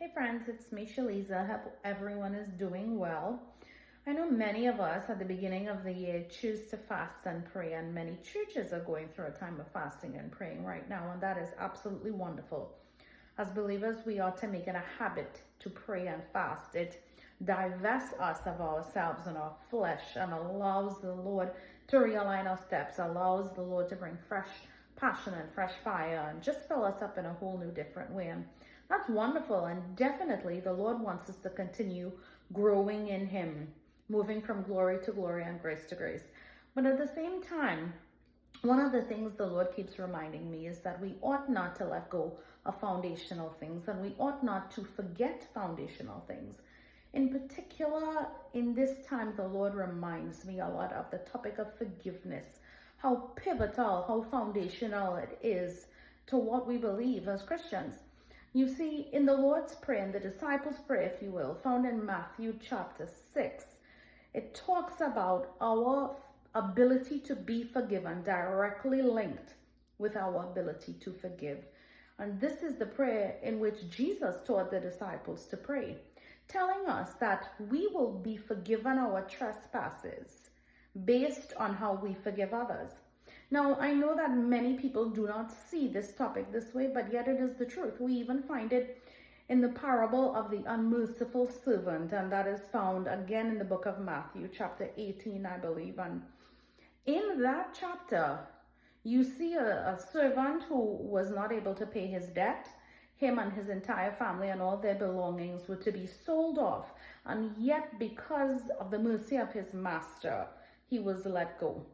Hey friends, it's me Shaliza. Hope everyone is doing well. I know many of us at the beginning of the year choose to fast and pray, and many churches are going through a time of fasting and praying right now, and that is absolutely wonderful. As believers, we ought to make it a habit to pray and fast. It divests us of ourselves and our flesh and allows the Lord to realign our steps, allows the Lord to bring fresh passion and fresh fire and just fill us up in a whole new different way. And that's wonderful. And definitely the Lord wants us to continue growing in Him, moving from glory to glory and grace to grace. But at the same time, one of the things the Lord keeps reminding me is that we ought not to let go of foundational things, and we ought not to forget foundational things. In particular, in this time, the Lord reminds me a lot of the topic of forgiveness, how pivotal, how foundational it is to what we believe as Christians. You see, in the Lord's Prayer, in the disciples' prayer, if you will, found in Matthew chapter 6, it talks about our ability to be forgiven directly linked with our ability to forgive. And this is the prayer in which Jesus taught the disciples to pray, telling us that we will be forgiven our trespasses based on how we forgive others. Now, I know that many people do not see this topic this way, but yet it is the truth. We even find it in the parable of the unmerciful servant, and that is found again in the book of Matthew, chapter 18, I believe. And in that chapter, you see a servant who was not able to pay his debt. Him and his entire family and all their belongings were to be sold off. And yet, because of the mercy of his master, he was let go.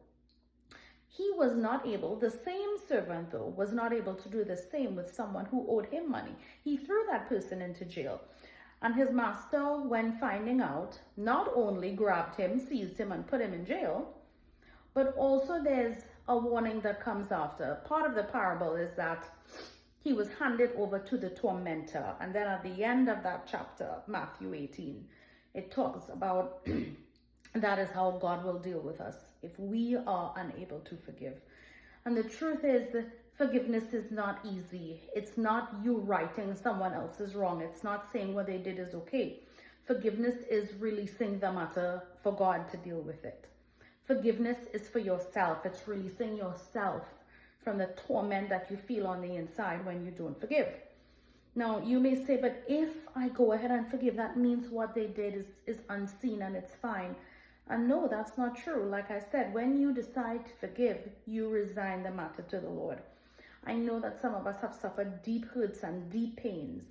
He was not able, the same servant though, was not able to do the same with someone who owed him money. He threw that person into jail. And his master, when finding out, not only grabbed him, seized him, and put him in jail, but also there's a warning that comes after. Part of the parable is that he was handed over to the tormentor. And then at the end of that chapter, Matthew 18, it talks about that is how God will deal with us if we are unable to forgive. And the truth is that forgiveness is not easy. It's not you righting someone else's wrong. It's not saying what they did is okay. Forgiveness is releasing the matter for God to deal with it. Forgiveness is for yourself. It's releasing yourself from the torment that you feel on the inside when you don't forgive. Now, you may say, but if I go ahead and forgive, that means what they did is unseen and it's fine. And no, that's not true. Like I said, when you decide to forgive, you resign the matter to the Lord. I know that some of us have suffered deep hurts and deep pains